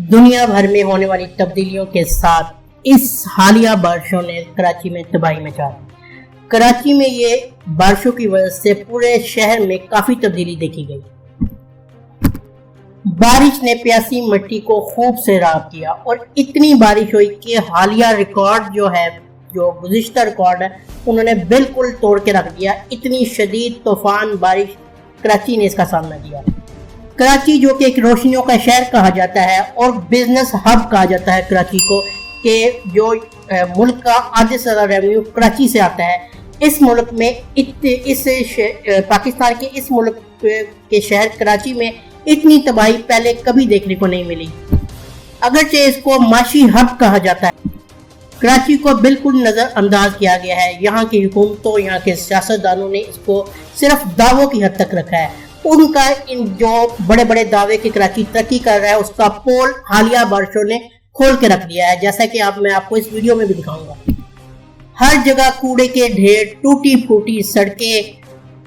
दुनिया भर में होने वाली तब्दीलियों के साथ इस हालिया बारिशों ने कराची में तबाही मचा दी। कराची में ये बारिशों की वजह से पूरे शहर में काफी तब्दीली देखी गई। बारिश ने प्यासी मिट्टी को खूब सैराब किया और इतनी बारिश हुई कि हालिया रिकॉर्ड जो गुज़िश्ता रिकॉर्ड है उन्होंने बिल्कुल तोड़ के रख दिया। इतनी शदीद तूफान बारिश कराची ने इसका सामना किया। कराची जो कि एक रोशनियों का शहर कहा जाता है और बिजनेस हब कहा जाता है कराची को, कि जो मुल्क का आधे से ज़्यादा रेवेन्यू कराची से आता है। इस मुल्क में पाकिस्तान के इस मुल्क के शहर कराची में इतनी तबाही पहले कभी देखने को नहीं मिली। अगरचे इसको माशी हब कहा जाता है, कराची को बिल्कुल नज़रअंदाज किया गया है। यहाँ की हुकूमतों, यहाँ के सियासतदानों ने इसको सिर्फ दावों की हद तक रखा है। उनका इन जो बड़े बड़े दावे की कराची तरक्की कर रहा है उसका पोल हालिया बारिशों ने खोल के रख दिया है, जैसा कि मैं आपको इस वीडियो में भी दिखाऊंगा। हर जगह कूड़े के ढेर, टूटी फूटी सड़कें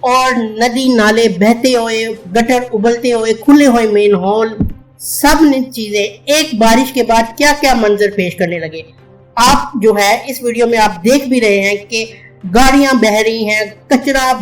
और नदी नाले बहते हुए, गटर उबलते हुए, खुले हुए मेन होल, सब चीजें एक बारिश के बाद क्या क्या मंजर पेश करने लगे। आप जो है इस वीडियो में आप देख भी रहे हैं कि गाड़ियां बह रही हैं, कचरा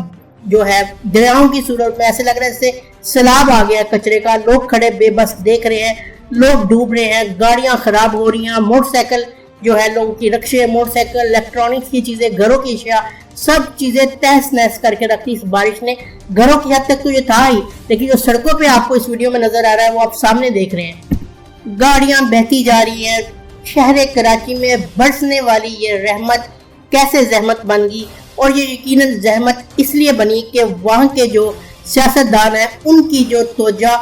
जो है दरियाओं की सूरत में ऐसे लग रहा है जैसे सैलाब आ गया कचरे का। लोग खड़े बेबस देख रहे हैं, लोग डूब रहे हैं, गाड़ियां खराब हो रही हैं, मोटरसाइकिल जो है, लोगों की रिक्शे, मोटरसाइकिल, इलेक्ट्रॉनिक्स की चीजें, घरों की अशिया, सब चीजें तहस नहस करके रखी इस बारिश ने। घरों की हद तक तो ये था ही, लेकिन जो सड़कों पे आपको इस वीडियो में नजर आ रहा है वो आप सामने देख रहे हैं। गाड़ियां बहती जा रही हैं। शहर कराची में बरसने वाली ये रहमत कैसे जहमत बन गई, और ये यकीनन जहमत इसलिए बनी कि वहाँ के जो सियासतदान हैं उनकी जो तवज्जो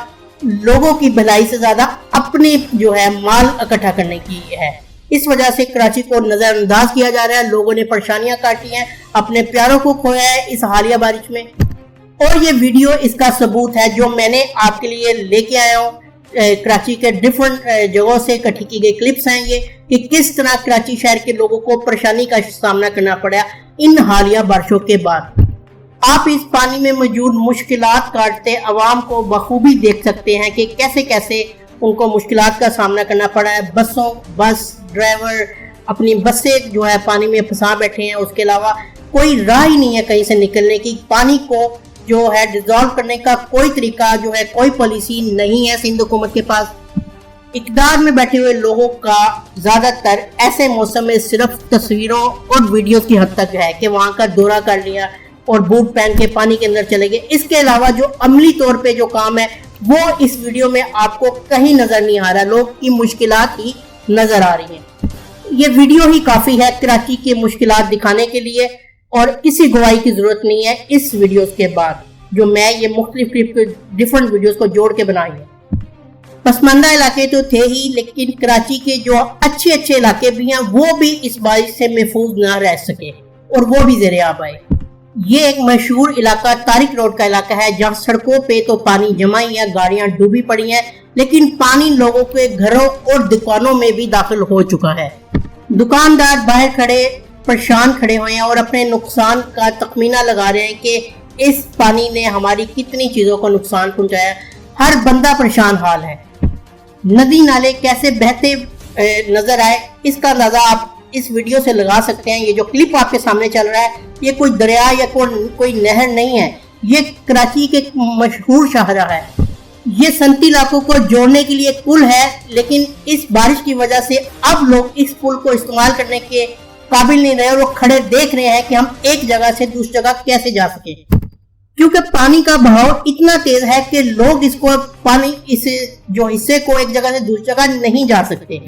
लोगों की भलाई से ज्यादा अपने जो है माल इकट्ठा करने की है। इस वजह से कराची को नजरअंदाज किया जा रहा है। लोगों ने परेशानियां काटी हैं, अपने प्यारों को खोया है इस हालिया बारिश में। और ये वीडियो इसका सबूत है जो मैंने आपके लिए लेके आया हूँ। कराची के डिफरेंट जगहों से इकट्ठी की गई क्लिप्स हैं ये, कि किस तरह कराची शहर के लोगों को परेशानी का सामना करना पड़ा इन हालिया बारिशों के बाद। आप इस पानी में मौजूद मुश्किलात काटते अवाम को बखूबी देख सकते हैं कि कैसे कैसे उनको मुश्किलात का सामना करना पड़ा है। बस ड्राइवर अपनी बसें जो है पानी में फंसा बैठे हैं। उसके अलावा कोई राह ही नहीं है कहीं से निकलने की। पानी को जो है डिजॉल्व करने का कोई तरीका जो है, कोई पॉलिसी नहीं है सिंध हुकूमत के पास। इक़्तिदार में बैठे हुए लोगों का ज्यादातर ऐसे मौसम में सिर्फ तस्वीरों और वीडियोस की हद तक है कि वहां का दौरा कर लिया और बूट पहन के पानी के अंदर चले गए। इसके अलावा जो अमली तौर पे जो काम है वो इस वीडियो में आपको कहीं नजर नहीं आ रहा। लोग की मुश्किलात ही नजर आ रही हैं। ये वीडियो ही काफी है कराची की मुश्किलात दिखाने के लिए, और किसी गवाही की जरूरत नहीं है इस वीडियोस के बाद, जो मैं ये मुख्तलिफ डिफरेंट वीडियोस को जोड़ के बनाई है। पसमानदा इलाके तो थे ही, लेकिन कराची के जो अच्छे अच्छे इलाके भी हैं वो भी इस बारिश से महफूज ना रह सके और वो भी ज़ेरे आब आए। ये एक मशहूर इलाका तारिक रोड का इलाका है, जहाँ सड़कों पे तो पानी जमा ही है, गाड़ियां डूबी पड़ी हैं, लेकिन पानी लोगों के घरों और दुकानों में भी दाखिल हो चुका है। दुकानदार बाहर खड़े परेशान खड़े हुए हैं और अपने नुकसान का तखमीना लगा रहे हैं कि इस पानी ने हमारी कितनी चीजों को नुकसान पहुंचाया। हर बंदा परेशान हाल है। नदी नाले कैसे बहते नजर आए इसका अंदाजा आप इस वीडियो से लगा सकते हैं। ये जो क्लिप आपके सामने चल रहा है ये कोई दरिया या कोई नहर नहीं है, ये कराची के मशहूर शाहरा है। ये सनती इलाकों को जोड़ने के लिए पुल है, लेकिन इस बारिश की वजह से अब लोग इस पुल को इस्तेमाल करने के काबिल नहीं रहे और वो खड़े देख रहे हैं कि हम एक जगह से दूसरी जगह कैसे जा सके, क्योंकि पानी का बहाव इतना तेज है कि लोग इस जो हिस्से को एक जगह से दूसरी जगह नहीं जा सकते।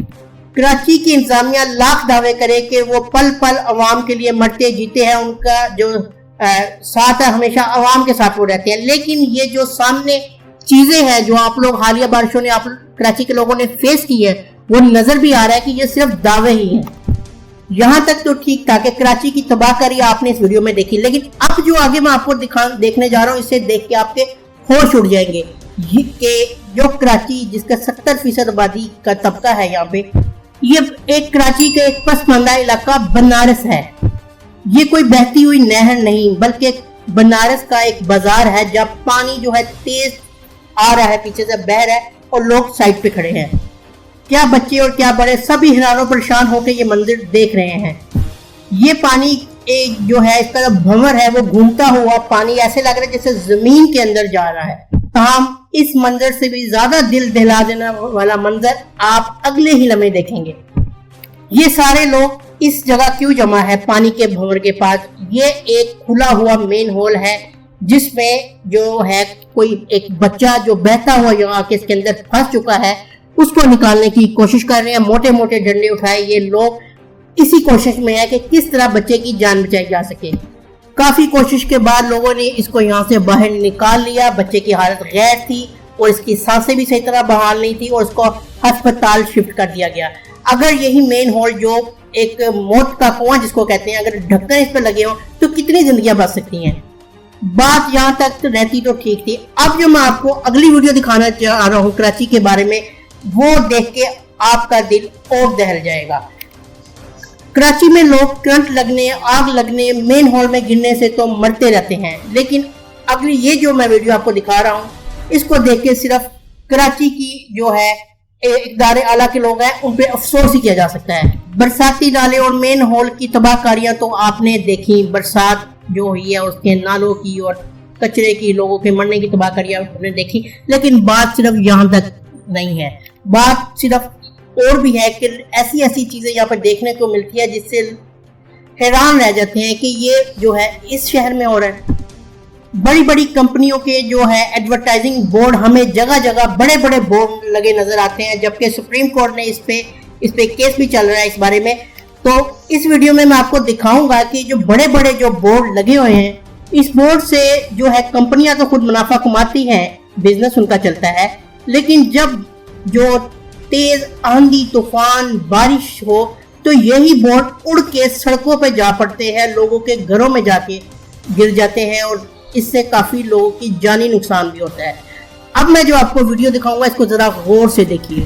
कराची की इंतजामिया लाख दावे करे कि वो पल पल अवाम के लिए मरते जीते हैं, उनका जो साथ है हमेशा अवाम के साथ वो रहते हैं। लेकिन ये जो सामने चीजें हैं जो आप लोग हालिया बारिशों ने कराची के लोगों ने फेस की है, वो नजर भी आ रहा है कि ये सिर्फ दावे ही हैं। यहाँ तक तो ठीक था कि कराची की तबाहकारी आपने इस वीडियो में देखी, लेकिन अब जो आगे मैं आपको देखने जा रहा हूँ इससे देख के आपके होश उड़ जाएंगे कि जो कराची जिसका 70% आबादी का तबका है, यहाँ पे ये एक कराची का एक पसमानदा इलाका बनारस है। ये कोई बहती हुई नहर नहीं बल्कि बनारस का एक बाजार है जहाँ पानी जो है तेज आ रहा है, पीछे से बह रहा है और लोग साइड पे खड़े हैं। کیا بچے اور کیا بڑے سبھی حیران و پریشان ہو کے یہ منظر دیکھ رہے ہیں۔ یہ پانی جو ہے اس کا بھنور ہے وہ گھومتا ہوا پانی ایسے لگ رہا ہے جیسے زمین کے اندر جا رہا ہے۔ تاہم اس منظر سے بھی زیادہ دل دہلا دینے والا منظر آپ اگلے ہی لمحے دیکھیں گے۔ یہ سارے لوگ اس جگہ کیوں جمع ہے پانی کے بھنور کے پاس؟ یہ ایک کھلا ہوا مین ہول ہے جس میں جو ہے کوئی ایک بچہ جو بہتا ہوا یہاں کے اس کے اندر پھنس چکا ہے اس کو نکالنے کی کوشش کر رہے ہیں۔ موٹے موٹے ڈنڈے اٹھائے یہ لوگ اسی کوشش میں ہے کہ کس طرح بچے کی جان بچائی جا سکے۔ کافی کوشش کے بعد لوگوں نے اس کو یہاں سے باہر نکال لیا۔ بچے کی حالت غیر تھی اور اس کی سانسیں بھی صحیح طرح بحال نہیں تھی اور اس کو ہسپتال شفٹ کر دیا گیا۔ اگر یہی مین ہول جو ایک موت کا کنواں جس کو کہتے ہیں اگر ڈھکن اس پہ لگے ہوں تو کتنی زندگیاں بچ سکتی ہیں؟ بات یہاں تک رہتی تو ٹھیک تھی۔ اب جو میں آپ کو اگلی ویڈیو دکھانا چاہ رہا ہوں کراچی کے بارے میں وہ دیکھ کے آپ کا دل اور دہل جائے گا۔ کراچی میں لوگ کرنٹ لگنے، آگ لگنے، مین ہول میں گرنے سے تو مرتے رہتے ہیں، لیکن اگلی یہ جو میں ویڈیو آپ کو دکھا رہا ہوں اس کو دیکھ کے صرف کراچی کی جو ہے اقدار اعلیٰ کے لوگ ہیں ان پہ افسوس ہی کیا جا سکتا ہے۔ برساتی نالے اور مین ہول کی تباہ کاریاں تو آپ نے دیکھی، برسات جو ہوئی ہے اس کے نالوں کی اور کچرے کی، لوگوں کے مرنے کی تباہ کاریاں آپ نے دیکھی، لیکن بات صرف یہاں تک نہیں ہے۔ بات صرف اور بھی ہے کہ ایسی چیزیں یہاں پر دیکھنے کو ملتی ہے جس سے حیران رہ جاتے ہیں کہ یہ جو ہے اس شہر میں ہو رہا ہے۔ بڑی بڑی کمپنیوں کے جو ہے ایڈورٹائزنگ بورڈ ہمیں جگہ جگہ بڑے بڑے بورڈ لگے نظر آتے ہیں، جبکہ سپریم کورٹ نے اس پہ کیس بھی چل رہا ہے اس بارے میں۔ تو اس ویڈیو میں آپ کو دکھاؤں گا کہ جو بڑے بڑے جو بورڈ لگے ہوئے ہیں اس بورڈ سے جو ہے کمپنیاں تو خود منافع کماتی ہیں، بزنس ان کا چلتا ہے، لیکن جب جو تیز آندھی طوفان بارش ہو تو یہی بورڈ اڑ کے سڑکوں پہ جا پڑتے ہیں، لوگوں کے گھروں میں جا کے گر جاتے ہیں اور اس سے کافی لوگوں کی جانی نقصان بھی ہوتا ہے۔ اب میں جو آپ کو ویڈیو دکھاؤں گا اس کو ذرا غور سے دیکھیے۔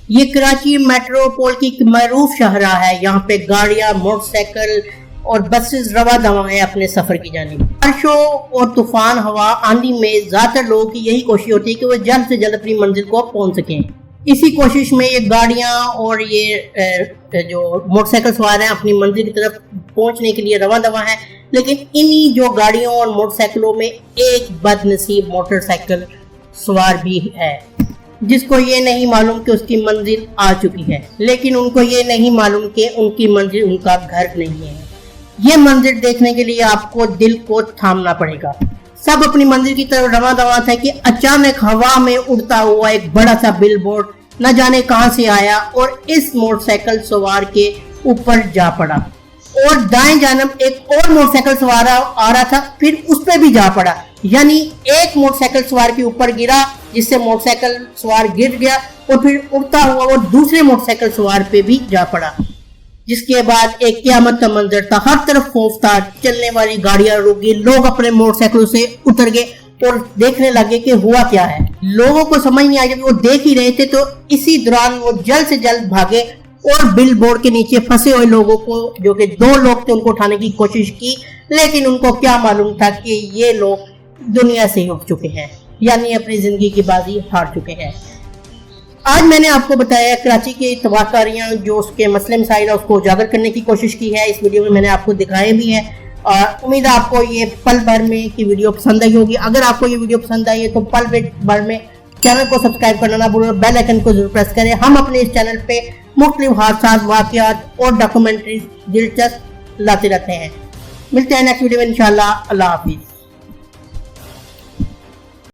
یہ کراچی میٹروپول کی ایک معروف شاہراہ ہے، یہاں پہ گاڑیاں، موٹر سائیکل اور بسز رواں دواں ہیں اپنے سفر کی جانب۔ بارشوں اور طوفان ہوا آندھی میں زیادہ تر لوگوں کی یہی کوشش ہوتی ہے کہ وہ جلد سے جلد اپنی منزل کو پہنچ سکیں۔ اسی کوشش میں یہ گاڑیاں اور یہ جو موٹر سائیکل سوار ہیں اپنی منزل کی طرف پہنچنے کے لیے رواں دواں ہیں، لیکن انہی جو گاڑیوں اور موٹر سائیکلوں میں ایک بد نصیب موٹر سائیکل سوار بھی ہے جس کو یہ نہیں معلوم کہ اس کی منزل آ چکی ہے، لیکن ان کو یہ نہیں معلوم کہ ان کی منزل ان کا گھر نہیں ہے۔ یہ منظر دیکھنے کے لیے آپ کو دل کو تھامنا پڑے گا۔ سب اپنی منزل کی طرف رواں دواں تھا کہ اچانک ہوا میں اڑتا ہوا ایک بڑا سا بل بورڈ نہ جانے کہاں سے آیا اور اس موٹر سائیکل سوار کے اوپر جا پڑا، اور دائیں جانب ایک اور موٹر سائیکل سوار آ رہا تھا، پھر اس پہ بھی جا پڑا، یعنی ایک موٹر سائیکل سوار کے اوپر گرا جس سے موٹر سائیکل سوار گر گیا اور پھر اڑتا ہوا وہ دوسرے موٹر سائیکل سوار پہ بھی جا پڑا، جس کے بعد ایک قیامت کا منظر تھا۔ ہر طرف خوف تھا، چلنے والی گاڑیاں رک گئی، لوگ اپنے موٹر سائیکلوں سے اتر گئے اور دیکھنے لگے کہ ہوا کیا ہے۔ لوگوں کو سمجھ نہیں آیا کہ وہ دیکھ ہی رہے تھے، تو اسی دوران وہ جلد سے جلد بھاگے اور بل بورڈ کے نیچے پھنسے ہوئے لوگوں کو، جو کہ 2 لوگ تھے، ان کو اٹھانے کی کوشش کی، لیکن ان کو کیا معلوم تھا کہ یہ لوگ دنیا سے ہی اٹھ چکے ہیں، یعنی اپنی زندگی کی بازی ہار چکے ہیں۔ آج میں نے آپ کو بتایا کراچی کی تباہ کاریاں، جو اس کے مسئلے مسائل ہے اس کو اجاگر کرنے کی کوشش کی ہے۔ اس ویڈیو میں نے آپ کو دکھائے بھی ہیں، اور امید ہے آپ کو یہ پل بھر میں کی ویڈیو پسند آئی ہوگی۔ اگر آپ کو یہ ویڈیو پسند آئی ہے تو پل بھر میں چینل کو سبسکرائب کرنا نہ بھولیں، بیل آئیکن کو ضرور پریس کریں۔ ہم اپنے اس چینل پہ مختلف حادثات، واقعات اور ڈاکومنٹریز دلچسپ لاتے رہتے ہیں۔ ملتے ہیں نیکسٹ ویڈیو میں انشاءاللہ۔ اللہ حافظ۔